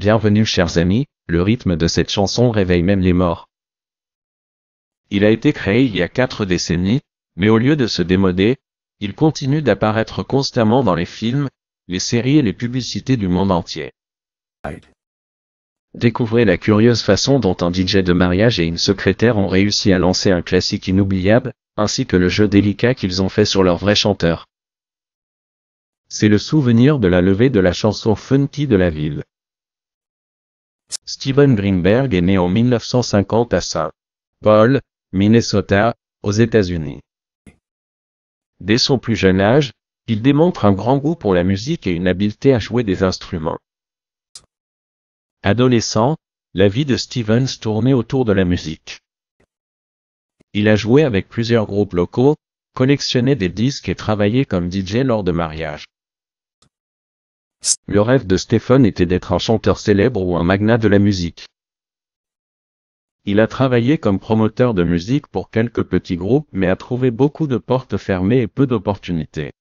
Bienvenue chers amis, le rythme de cette chanson réveille même les morts. Il a été créé il y a 4 décennies, mais au lieu de se démoder, il continue d'apparaître constamment dans les films, les séries et les publicités du monde entier. Découvrez la curieuse façon dont un DJ de mariage et une secrétaire ont réussi à lancer un classique inoubliable, ainsi que le jeu délicat qu'ils ont fait sur leur vrai chanteur. C'est le souvenir de la levée de la chanson funky de la ville. Steven Greenberg est né en 1950 à St. Paul, Minnesota, aux États-Unis. Dès son plus jeune âge, il démontre un grand goût pour la musique et une habileté à jouer des instruments. Adolescent, la vie de Stevens tournait autour de la musique. Il a joué avec plusieurs groupes locaux, collectionné des disques et travaillé comme DJ lors de mariages. Le rêve de Stephen était d'être un chanteur célèbre ou un magnat de la musique. Il a travaillé comme promoteur de musique pour quelques petits groupes mais a trouvé beaucoup de portes fermées et peu d'opportunités.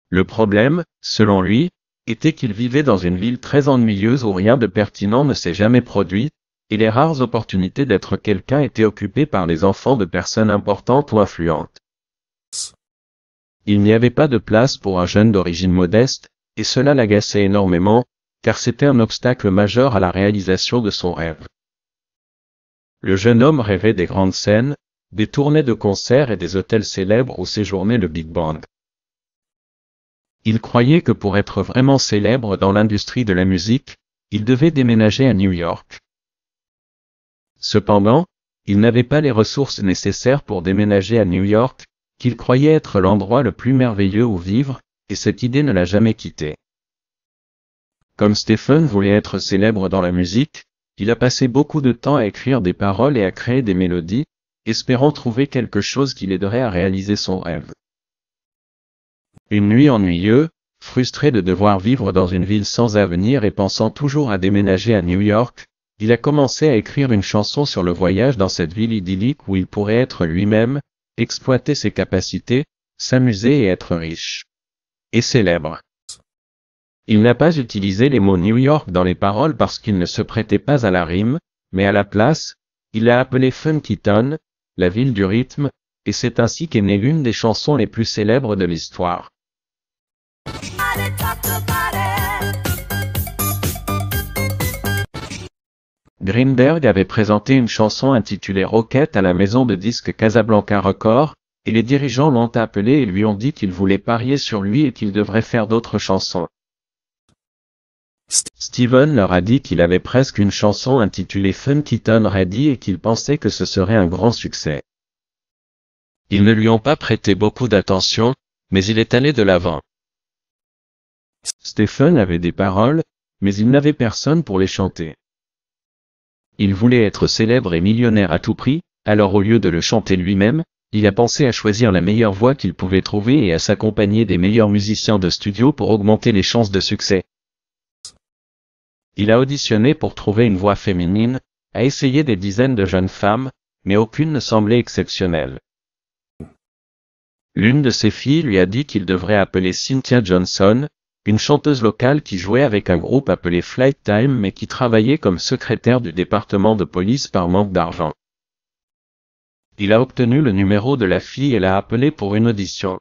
Le problème, selon lui, était qu'il vivait dans une ville très ennuyeuse où rien de pertinent ne s'est jamais produit, et les rares opportunités d'être quelqu'un étaient occupées par les enfants de personnes importantes ou influentes. Il n'y avait pas de place pour un jeune d'origine modeste, et cela l'agaçait énormément, car c'était un obstacle majeur à la réalisation de son rêve. Le jeune homme rêvait des grandes scènes, des tournées de concerts et des hôtels célèbres où séjournait le Big Band. Il croyait que pour être vraiment célèbre dans l'industrie de la musique, il devait déménager à New York. Cependant, il n'avait pas les ressources nécessaires pour déménager à New York, qu'il croyait être l'endroit le plus merveilleux où vivre, et cette idée ne l'a jamais quitté. Comme Stephen voulait être célèbre dans la musique, il a passé beaucoup de temps à écrire des paroles et à créer des mélodies, espérant trouver quelque chose qui l'aiderait à réaliser son rêve. Une nuit ennuyeuse, frustré de devoir vivre dans une ville sans avenir et pensant toujours à déménager à New York, il a commencé à écrire une chanson sur le voyage dans cette ville idyllique où il pourrait être lui-même, exploiter ses capacités, s'amuser et être riche. Et célèbre. Il n'a pas utilisé les mots New York dans les paroles parce qu'il ne se prêtait pas à la rime, mais à la place, il l'a appelé Funkytown, la ville du rythme, et c'est ainsi qu'est née l'une des chansons les plus célèbres de l'histoire. Greenberg avait présenté une chanson intitulée Rocket à la maison de disques Casablanca Records, et les dirigeants l'ont appelé et lui ont dit qu'ils voulaient parier sur lui et qu'il devrait faire d'autres chansons. Steven leur a dit qu'il avait presque une chanson intitulée Funkytown Ready et qu'il pensait que ce serait un grand succès. Ils ne lui ont pas prêté beaucoup d'attention, mais il est allé de l'avant. Stephen avait des paroles, mais il n'avait personne pour les chanter. Il voulait être célèbre et millionnaire à tout prix, alors au lieu de le chanter lui-même, il a pensé à choisir la meilleure voix qu'il pouvait trouver et à s'accompagner des meilleurs musiciens de studio pour augmenter les chances de succès. Il a auditionné pour trouver une voix féminine, a essayé des dizaines de jeunes femmes, mais aucune ne semblait exceptionnelle. L'une de ses filles lui a dit qu'il devrait appeler Cynthia Johnson, une chanteuse locale qui jouait avec un groupe appelé Flight Time mais qui travaillait comme secrétaire du département de police par manque d'argent. Il a obtenu le numéro de la fille et l'a appelée pour une audition.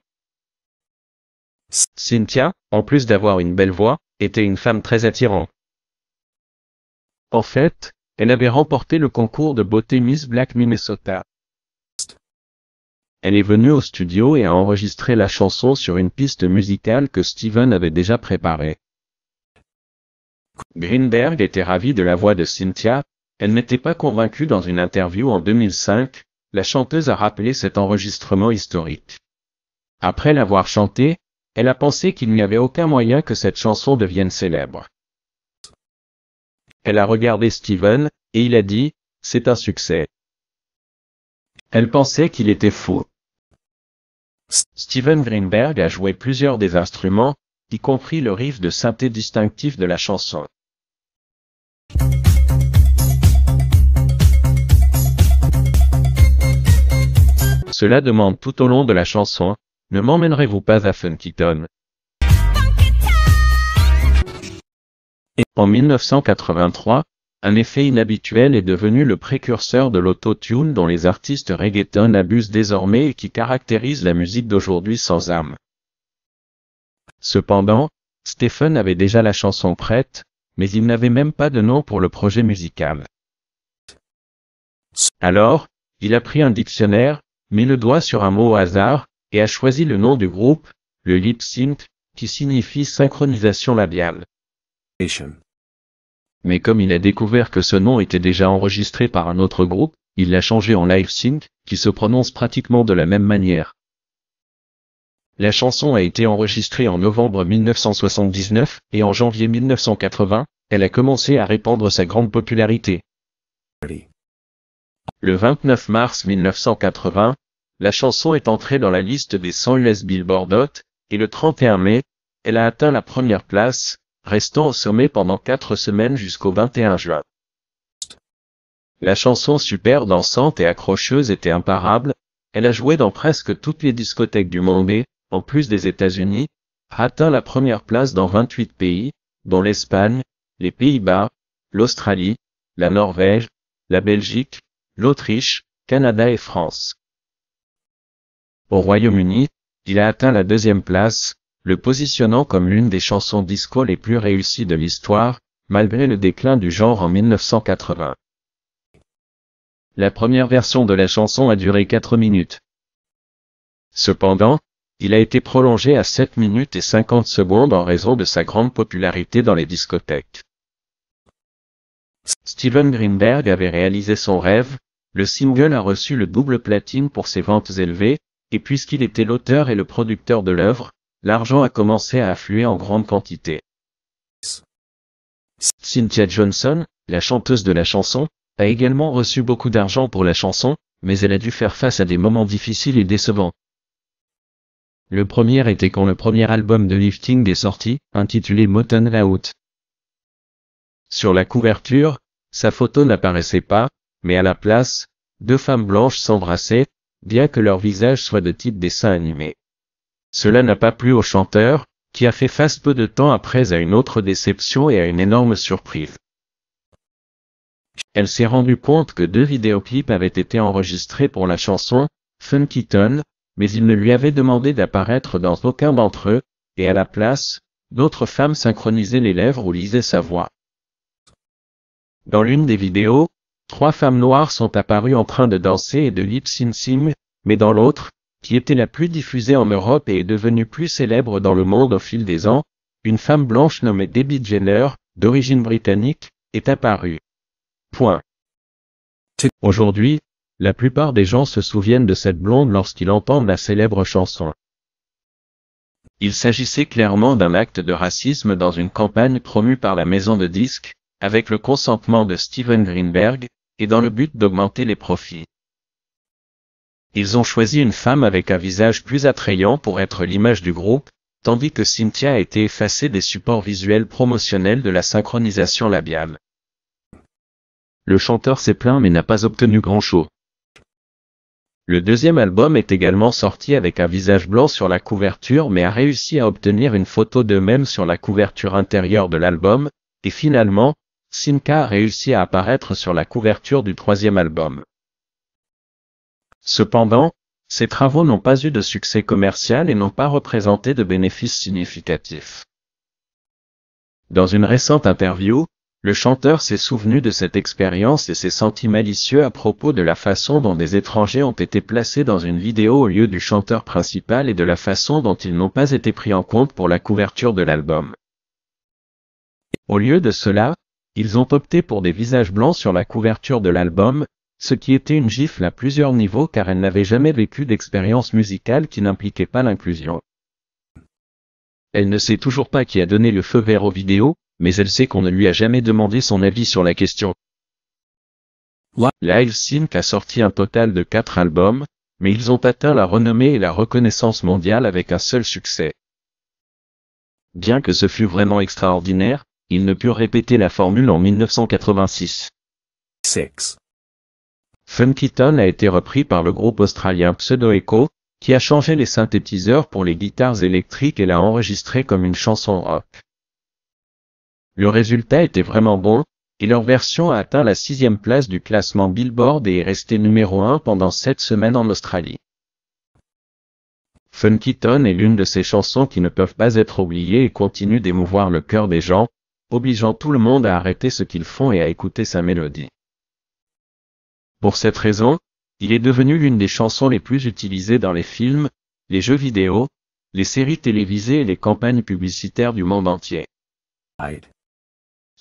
Cynthia, en plus d'avoir une belle voix, était une femme très attirante. En fait, elle avait remporté le concours de beauté Miss Black Minnesota. Elle est venue au studio et a enregistré la chanson sur une piste musicale que Steven avait déjà préparée. Greenberg était ravi de la voix de Cynthia, elle n'était pas convaincue dans une interview en 2005, la chanteuse a rappelé cet enregistrement historique. Après l'avoir chanté, elle a pensé qu'il n'y avait aucun moyen que cette chanson devienne célèbre. Elle a regardé Steven, et il a dit, c'est un succès. Elle pensait qu'il était fou. Steven Greenberg a joué plusieurs des instruments, y compris le riff de synthé distinctif de la chanson. Cela demande tout au long de la chanson, ne m'emmènerez-vous pas à Funkytown? En 1983, un effet inhabituel est devenu le précurseur de l'autotune dont les artistes reggaeton abusent désormais et qui caractérise la musique d'aujourd'hui sans âme. Cependant, Stephen avait déjà la chanson prête, mais il n'avait même pas de nom pour le projet musical. Alors, il a pris un dictionnaire, mis le doigt sur un mot au hasard, et a choisi le nom du groupe, le lip sync, qui signifie synchronisation labiale. Mais comme il a découvert que ce nom était déjà enregistré par un autre groupe, il l'a changé en live sync, qui se prononce pratiquement de la même manière. La chanson a été enregistrée en novembre 1979, et en janvier 1980, elle a commencé à répandre sa grande popularité. Le 29 mars 1980, la chanson est entrée dans la liste des 100 US Billboard Hot, et le 31 mai, elle a atteint la première place, restant au sommet pendant 4 semaines jusqu'au 21 juin. La chanson super dansante et accrocheuse était imparable, elle a joué dans presque toutes les discothèques du monde et, en plus des États-Unis, a atteint la première place dans 28 pays, dont l'Espagne, les Pays-Bas, l'Australie, la Norvège, la Belgique, l'Autriche, Canada et France. Au Royaume-Uni, il a atteint la 2e place, le positionnant comme l'une des chansons disco les plus réussies de l'histoire, malgré le déclin du genre en 1980. La première version de la chanson a duré 4 minutes. Cependant, il a été prolongé à 7 minutes et 50 secondes en raison de sa grande popularité dans les discothèques. Steven Greenberg avait réalisé son rêve, le single a reçu le double platine pour ses ventes élevées, et puisqu'il était l'auteur et le producteur de l'œuvre, l'argent a commencé à affluer en grande quantité. Cynthia Johnson, la chanteuse de la chanson, a également reçu beaucoup d'argent pour la chanson, mais elle a dû faire face à des moments difficiles et décevants. Le premier était quand le premier album de Lifting est sorti, intitulé Mountain Out. Sur la couverture, sa photo n'apparaissait pas, mais à la place, 2 femmes blanches s'embrassaient, bien que leur visage soit de type dessin animé. Cela n'a pas plu au chanteur, qui a fait face peu de temps après à une autre déception et à une énorme surprise. Elle s'est rendue compte que 2 vidéoclips avaient été enregistrés pour la chanson, Funky Town, mais il ne lui avait demandé d'apparaître dans aucun d'entre eux, et à la place, d'autres femmes synchronisaient les lèvres ou lisaient sa voix. Dans l'une des vidéos, 3 femmes noires sont apparues en train de danser et de lip-syncing, mais dans l'autre, qui était la plus diffusée en Europe et est devenue plus célèbre dans le monde au fil des ans, une femme blanche nommée Debbie Jenner, d'origine britannique, est apparue. Aujourd'hui, la plupart des gens se souviennent de cette blonde lorsqu'ils entendent la célèbre chanson. Il s'agissait clairement d'un acte de racisme dans une campagne promue par la maison de disques, avec le consentement de Steven Greenberg, et dans le but d'augmenter les profits. Ils ont choisi une femme avec un visage plus attrayant pour être l'image du groupe, tandis que Cynthia a été effacée des supports visuels promotionnels de la synchronisation labiale. Le chanteur s'est plaint mais n'a pas obtenu grand-chose. Le 2e album est également sorti avec un visage blanc sur la couverture mais a réussi à obtenir une photo d'eux-mêmes sur la couverture intérieure de l'album, et finalement, Cynthia a réussi à apparaître sur la couverture du 3e album. Cependant, ces travaux n'ont pas eu de succès commercial et n'ont pas représenté de bénéfices significatifs. Dans une récente interview, le chanteur s'est souvenu de cette expérience et s'est senti malicieux à propos de la façon dont des étrangers ont été placés dans une vidéo au lieu du chanteur principal et de la façon dont ils n'ont pas été pris en compte pour la couverture de l'album. Au lieu de cela, ils ont opté pour des visages blancs sur la couverture de l'album, ce qui était une gifle à plusieurs niveaux car elle n'avait jamais vécu d'expérience musicale qui n'impliquait pas l'inclusion. Elle ne sait toujours pas qui a donné le feu vert aux vidéos, mais elle sait qu'on ne lui a jamais demandé son avis sur la question. Live Sync a sorti un total de 4 albums, mais ils ont atteint la renommée et la reconnaissance mondiale avec un seul succès. Bien que ce fût vraiment extraordinaire, ils ne purent répéter la formule en 1986. Funky Town a été repris par le groupe australien Pseudo Echo, qui a changé les synthétiseurs pour les guitares électriques et l'a enregistré comme une chanson rock. Le résultat était vraiment bon, et leur version a atteint la 6e place du classement Billboard et est restée numéro 1 pendant 7 semaines en Australie. Funky Town est l'une de ces chansons qui ne peuvent pas être oubliées et continue d'émouvoir le cœur des gens, obligeant tout le monde à arrêter ce qu'ils font et à écouter sa mélodie. Pour cette raison, il est devenu l'une des chansons les plus utilisées dans les films, les jeux vidéo, les séries télévisées et les campagnes publicitaires du monde entier.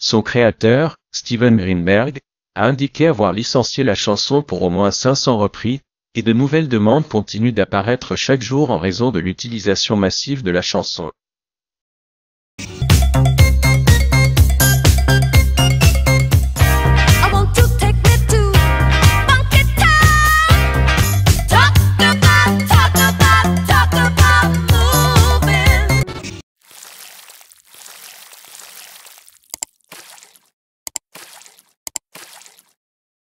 Son créateur, Steven Greenberg, a indiqué avoir licencié la chanson pour au moins 500 reprises, et de nouvelles demandes continuent d'apparaître chaque jour en raison de l'utilisation massive de la chanson.